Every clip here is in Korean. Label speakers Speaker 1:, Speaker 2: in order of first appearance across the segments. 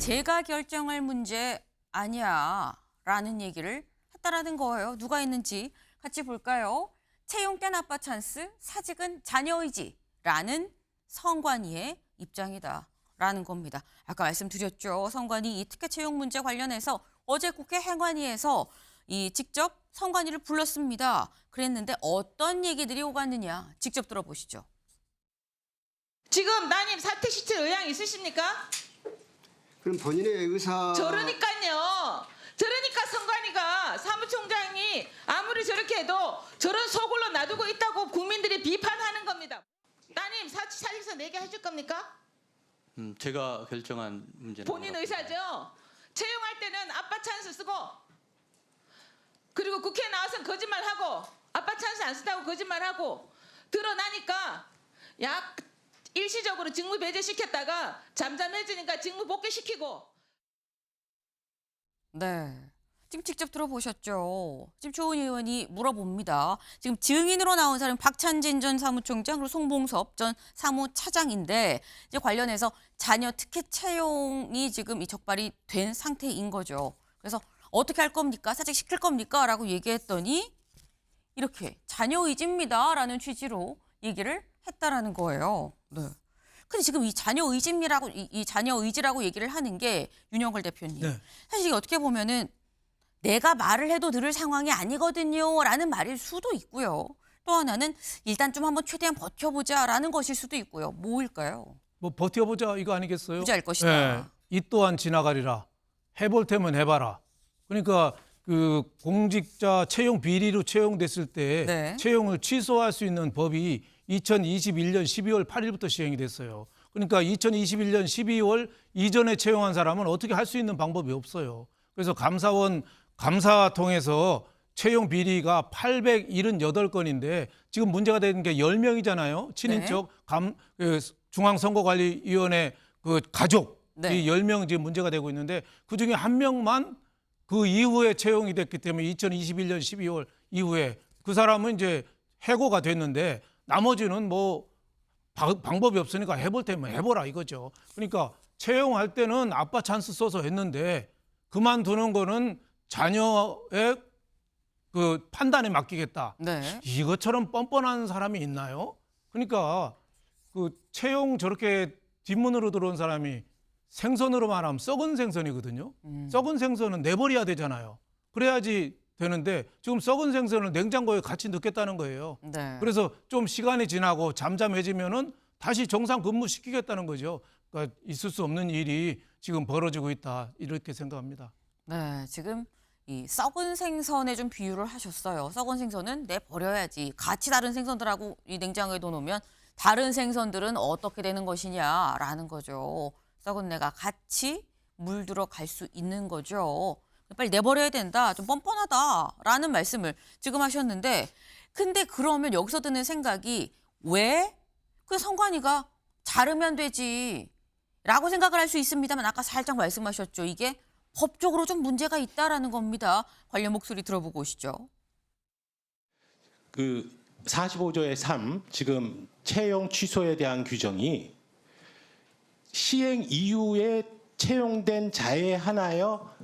Speaker 1: 제가 결정할 문제 아니야 라는 얘기를 했다라는 거예요. 누가 했는지 같이 볼까요? 채용 땐 아빠 찬스, 사직은 자녀 의지라는 성관이의 입장이다 라는 겁니다. 아까 말씀드렸죠. 성관이 이 특혜 채용 문제 관련해서 어제 국회 행안위에서 직접 성관이를 불렀습니다. 그랬는데 어떤 얘기들이 오갔느냐 직접 들어보시죠.
Speaker 2: 지금 따님 사퇴 시킬 의향 있으십니까?
Speaker 3: 그럼 본인의 의사.
Speaker 2: 저러니까요. 저러니까 성관이가 사무총장이 아무리 저렇게 해도 저런 소굴로 놔두고 있다고 국민들이 비판하는 겁니다. 따님 사직서 내게 해줄 겁니까?
Speaker 4: 제가 결정한 문제는
Speaker 2: 본인 의사죠. 채용할 때는 아빠 찬스 쓰고 그리고 국회에 나와서 거짓말하고 아빠 찬스 안 쓴다고 거짓말하고 드러나니까 약 일시적으로 직무 배제시켰다가 잠잠해지니까 직무 복귀시키고.
Speaker 1: 네. 지금 직접 들어보셨죠. 지금 조은희 의원이 물어봅니다. 지금 증인으로 나온 사람이 박찬진 전 사무총장 그리고 송봉섭 전 사무차장인데 이제 관련해서 자녀 특혜 채용이 지금 이 적발이 된 상태인 거죠. 그래서 어떻게 할 겁니까? 사직시킬 겁니까? 라고 얘기했더니 이렇게 자녀 의지입니다라는 취지로 얘기를 했다라는 거예요. 네. 근데 지금 이 자녀 의지라고 이 자녀 의지라고 얘기를 하는 게 윤영걸 대표님.
Speaker 5: 네.
Speaker 1: 사실 이게 어떻게 보면은 내가 말을 해도 들을 상황이 아니거든요라는 말일 수도 있고요. 또 하나는 일단 좀 한번 최대한 버텨보자라는 것일 수도 있고요. 뭐일까요?
Speaker 5: 뭐 버텨보자 이거 아니겠어요?
Speaker 1: 부자일 것이다.
Speaker 5: 이 또한 지나가리라. 해볼 테면 해봐라. 그러니까 그 공직자 채용 비리로 채용됐을 때
Speaker 1: 네.
Speaker 5: 채용을 취소할 수 있는 법이 2021년 12월 8일부터 시행이 됐어요. 그러니까 2021년 12월 이전에 채용한 사람은 어떻게 할 수 있는 방법이 없어요. 그래서 감사원 감사 통해서 채용 비리가 878건인데 지금 문제가 되는 게 10명이잖아요. 친인척 중앙선거관리위원회 그 가족
Speaker 1: 네.
Speaker 5: 이 10명 지금 문제가 되고 있는데 그중에 한 명만 그 이후에 채용이 됐기 때문에 2021년 12월 이후에 그 사람은 이제 해고가 됐는데 나머지는 뭐 방법이 없으니까 해볼 테면 해보라 이거죠. 그러니까 채용할 때는 아빠 찬스 써서 했는데 그만두는 거는 자녀의 그 판단에 맡기겠다.
Speaker 1: 네.
Speaker 5: 이것처럼 뻔뻔한 사람이 있나요? 그러니까 그 채용 저렇게 뒷문으로 들어온 사람이 생선으로 말하면 썩은 생선이거든요. 썩은 생선은 내버려야 되잖아요. 그래야지 되는데 지금 썩은 생선을 냉장고에 같이 넣겠다는 거예요.
Speaker 1: 네.
Speaker 5: 그래서 좀 시간이 지나고 잠잠해지면은 다시 정상 근무시키겠다는 거죠. 그러니까 있을 수 없는 일이 지금 벌어지고 있다 이렇게 생각합니다.
Speaker 1: 네, 지금 이 썩은 생선에 좀 비유를 하셨어요. 썩은 생선은 내버려야지. 같이 다른 생선들하고 이 냉장고에 넣어놓으면 다른 생선들은 어떻게 되는 것이냐라는 거죠. 썩은 내가 같이 물들어 갈 수 있는 거죠. 빨리 내버려야 된다. 좀 뻔뻔하다라는 말씀을 지금 하셨는데 근데 그러면 여기서 드는 생각이 왜 그 성관이가 자르면 되지 라고 생각을 할 수 있습니다만 아까 살짝 말씀하셨죠. 이게 법적으로 좀 문제가 있다라는 겁니다. 관련 목소리 들어보고 오시죠.
Speaker 6: 그 45조의 3 지금 채용 취소에 대한 규정이 시행 이후에 채용된 자에 한하여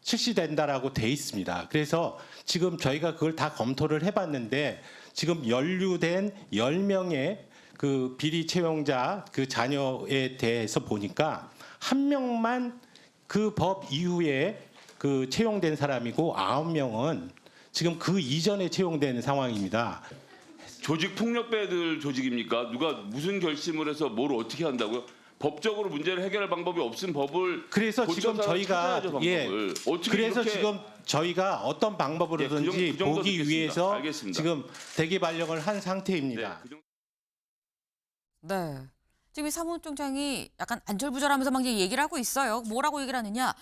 Speaker 6: 실시된다라고 돼 있습니다. 그래서 지금 저희가 그걸 다 검토를 해봤는데 지금 연루된 10명의 그 비리 채용자 그 자녀에 대해서 보니까 한 명만 그 법 이후에 그 채용된 사람이고 9명은 지금 그 이전에 채용된 상황입니다.
Speaker 7: 조직 폭력배들 조직입니까? 누가 무슨 결심을 해서 뭘 어떻게 한다고요? 법적으로 문제를 해결할 방법이 없은 법을
Speaker 6: 그래서 지금 저희가
Speaker 7: 어떻게
Speaker 6: 그래서
Speaker 7: 이렇게
Speaker 6: 지금 저희가 어떤 방법으로든지
Speaker 7: 그 정도
Speaker 6: 보기
Speaker 7: 듣겠습니다.
Speaker 6: 위해서
Speaker 7: 알겠습니다.
Speaker 6: 지금 대기 발령을 한 상태입니다.
Speaker 1: 네. 지금 이 사무총장이 약간 안절부절하면서 막 얘기를 하고 있어요. 뭐라고 얘기를 하느냐.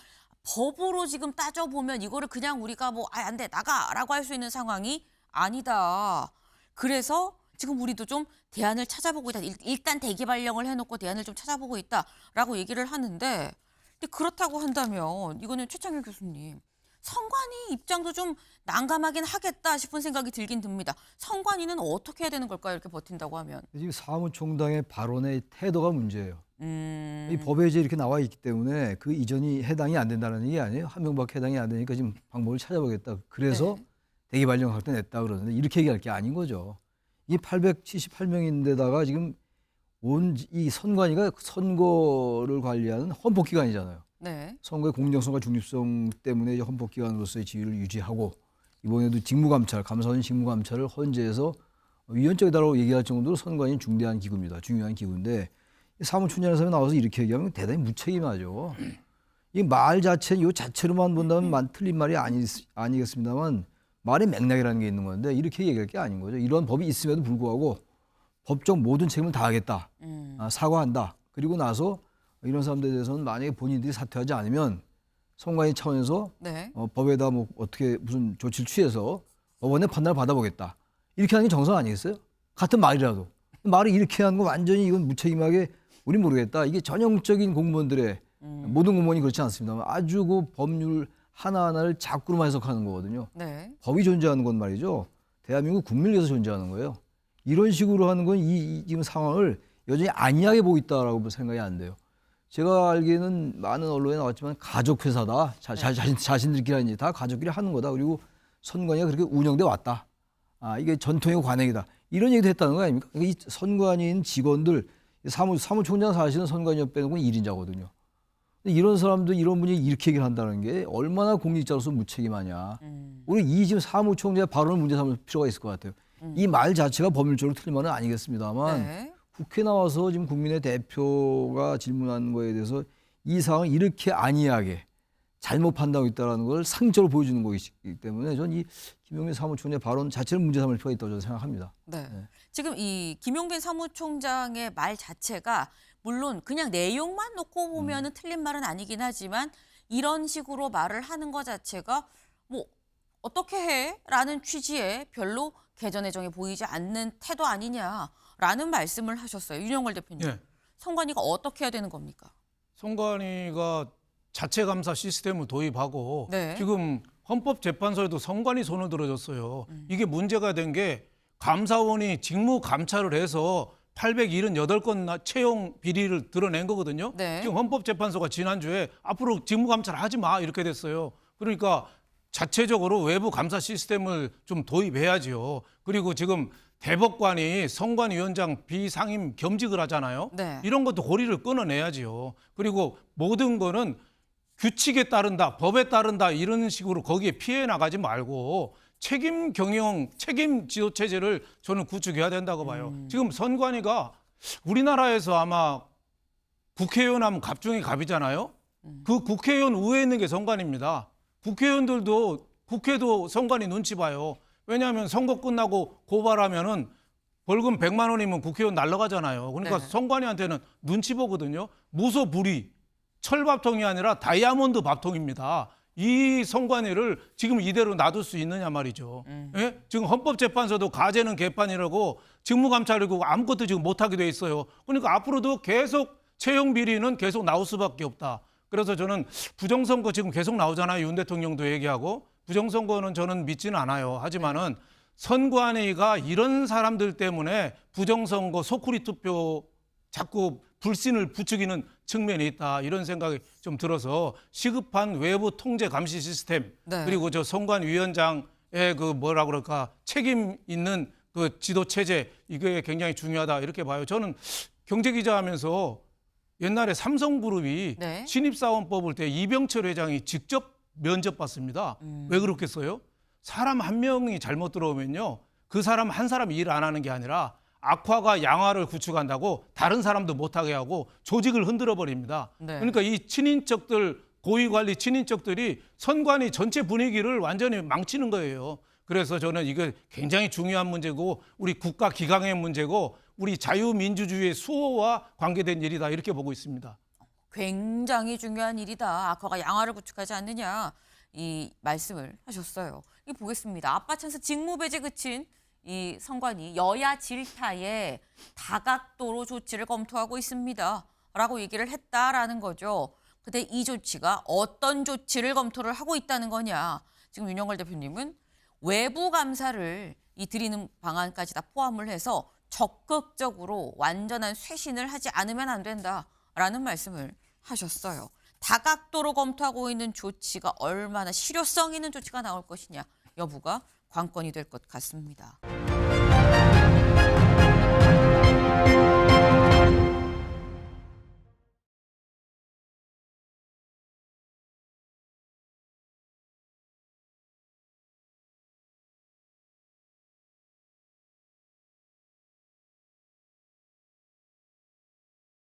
Speaker 1: 법으로 지금 따져보면 이거를 그냥 우리가 뭐 안 돼 나가라고 할 수 있는 상황이 아니다. 그래서 지금 우리도 좀 대안을 찾아보고 있다. 일단 대기 발령을 해놓고 대안을 좀 찾아보고 있다라고 얘기를 하는데 근데 그렇다고 한다면 이거는 최창일 교수님 성관이 입장도 좀 난감하긴 하겠다 싶은 생각이 들긴 듭니다. 성관이는 어떻게 해야 되는 걸까요? 이렇게 버틴다고 하면.
Speaker 8: 지금 사무총장의 발언의 태도가 문제예요. 이 법에 이제 이렇게 나와 있기 때문에 그 이전이 해당이 안 된다는 얘기 아니에요. 한 명밖에 해당이 안 되니까 지금 방법을 찾아보겠다. 그래서 대기 발령 확대 냈다 그러는데 이렇게 얘기할 게 아닌 거죠. 이 878명인데다가 지금 온 이 선관위가 선거를 관리하는 헌법기관이잖아요.
Speaker 1: 네.
Speaker 8: 선거의 공정성과 중립성 때문에 이제 헌법기관으로서의 지위를 유지하고 이번에도 직무감찰, 감사원 직무감찰을 헌재에서 위헌적이다라고 얘기할 정도로 선관위 중대한 기구입니다. 중요한 기구인데 사무총장이라는 사람이 나와서 이렇게 얘기하면 대단히 무책임하죠. 이 말 자체, 요 자체로만 본다면 틀린 말이 아니겠습니다만 말의 맥락이라는 게 있는 건데 이렇게 얘기할 게 아닌 거죠. 이런 법이 있음에도 불구하고 법적 모든 책임을 다하겠다. 사과한다. 그리고 나서 이런 사람들에 대해서는 만약에 본인들이 사퇴하지 않으면 선관위 차원에서
Speaker 1: 네.
Speaker 8: 법에다 뭐 어떻게 무슨 조치를 취해서 법원의 판단을 받아보겠다. 이렇게 하는 게 정상 아니겠어요? 같은 말이라도. 말을 이렇게 하는 거 완전히 이건 무책임하게 우린 모르겠다. 이게 전형적인 공무원들의 모든 공무원이 그렇지 않습니다만 아주 그 법률 하나하나를 자꾸로만 해석하는 거거든요.
Speaker 1: 네.
Speaker 8: 법이 존재하는 건 말이죠. 대한민국 국민을 위해서 존재하는 거예요. 이런 식으로 하는 건 이 지금 상황을 여전히 안이하게 보고 있다라고 생각이 안 돼요. 제가 알기에는 많은 언론에 나왔지만 가족회사다. 자신들끼리 이제 다 가족끼리 하는 거다. 그리고 선관위가 그렇게 운영돼 왔다. 이게 전통이고 관행이다. 이런 얘기도 했다는 거 아닙니까? 그러니까 이 선관위인 직원들, 사무총장 사실은 선관위 빼놓고 1인자거든요. 이런 사람들, 이런 분이 이렇게 얘기를 한다는 게 얼마나 공직자로서 무책임하냐. 우리 이 지금 사무총장의 발언을 문제 삼을 필요가 있을 것 같아요. 이 말 자체가 법률적으로 틀린 말은 아니겠습니다만
Speaker 1: 네.
Speaker 8: 국회 나와서 지금 국민의 대표가 질문한 거에 대해서 이 상황을 이렇게 안이하게 잘못 판단하고 있다는 걸 상적으로 보여주는 거기 때문에 저는 이 김용민 사무총장의 발언 자체를 문제 삼을 필요가 있다고 저는 생각합니다.
Speaker 1: 네. 지금 이 김용빈 사무총장의 말 자체가 물론 그냥 내용만 놓고 보면은 틀린 말은 아니긴 하지만 이런 식으로 말을 하는 것 자체가 뭐 어떻게 해? 라는 취지의 별로 개전의 정에 보이지 않는 태도 아니냐라는 말씀을 하셨어요. 윤영걸 대표님.
Speaker 5: 예.
Speaker 1: 선관위가 어떻게 해야 되는 겁니까?
Speaker 5: 선관위가 자체 감사 시스템을 도입하고
Speaker 1: 네.
Speaker 5: 지금 헌법재판소에도 선관위 손을 들어줬어요. 이게 문제가 된 게 감사원이 직무 감찰을 해서 878건 채용 비리를 드러낸 거거든요.
Speaker 1: 네.
Speaker 5: 지금 헌법재판소가 지난주에 앞으로 직무 감찰 하지 마 이렇게 됐어요. 그러니까 자체적으로 외부 감사 시스템을 좀 도입해야지요. 그리고 지금 대법관이 선관위원장 비상임 겸직을 하잖아요.
Speaker 1: 네.
Speaker 5: 이런 것도 고리를 끊어내야지요. 그리고 모든 거는 규칙에 따른다, 법에 따른다 이런 식으로 거기에 피해 나가지 말고 책임 경영, 책임 지도 체제를 저는 구축해야 된다고 봐요. 지금 선관위가 우리나라에서 아마 국회의원 하면 갑중에 갑이잖아요. 그 국회의원 우회에 있는 게 선관위입니다. 국회의원들도 국회도 선관위 눈치 봐요. 왜냐하면 선거 끝나고 고발하면은 벌금 100만 원이면 국회의원 날라가잖아요. 그러니까
Speaker 1: 네.
Speaker 5: 선관위한테는 눈치 보거든요. 무소불위, 철밥통이 아니라 다이아몬드 밥통입니다. 이 선관위를 지금 이대로 놔둘 수 있느냐 말이죠. 예? 지금 헌법재판소도 가재는 개판이라고 직무감찰이고 아무것도 지금 못하게 돼 있어요. 그러니까 앞으로도 계속 채용 비리는 계속 나올 수밖에 없다. 그래서 저는 부정선거 지금 계속 나오잖아요. 윤 대통령도 얘기하고. 부정선거는 저는 믿지는 않아요. 하지만은 선관위가 이런 사람들 때문에 부정선거 소쿠리 투표 자꾸 불신을 부추기는 측면이 있다. 이런 생각이 좀 들어서 시급한 외부 통제 감시 시스템
Speaker 1: 네.
Speaker 5: 그리고 저 선관위원장의 그 뭐라 그럴까 책임 있는 그 지도 체제 이게 굉장히 중요하다 이렇게 봐요. 저는 경제기자 하면서 옛날에 삼성그룹이
Speaker 1: 네.
Speaker 5: 신입사원 뽑을 때 이병철 회장이 직접 면접봤습니다. 왜 그렇겠어요? 사람 한 명이 잘못 들어오면요. 그 사람 한 사람이 일 안 하는 게 아니라 악화가 양화를 구축한다고 다른 사람도 못하게 하고 조직을 흔들어 버립니다.
Speaker 1: 네.
Speaker 5: 그러니까 이 친인척들, 고위관리 친인척들이 선관위 전체 분위기를 완전히 망치는 거예요. 그래서 저는 이게 굉장히 중요한 문제고 우리 국가 기강의 문제고 우리 자유민주주의의 수호와 관계된 일이다 이렇게 보고 있습니다.
Speaker 1: 굉장히 중요한 일이다. 악화가 양화를 구축하지 않느냐 이 말씀을 하셨어요. 이 보겠습니다. 아빠 찬스 직무배제 그친 이 선관위 여야 질타에 다각도로 조치를 검토하고 있습니다. 라고 얘기를 했다라는 거죠. 근데 이 조치가 어떤 조치를 검토를 하고 있다는 거냐. 지금 윤영걸 대표님은 외부 감사를 이 드리는 방안까지 다 포함을 해서 적극적으로 완전한 쇄신을 하지 않으면 안 된다. 라는 말씀을 하셨어요. 다각도로 검토하고 있는 조치가 얼마나 실효성 있는 조치가 나올 것이냐 여부가 관건이 될 것 같습니다.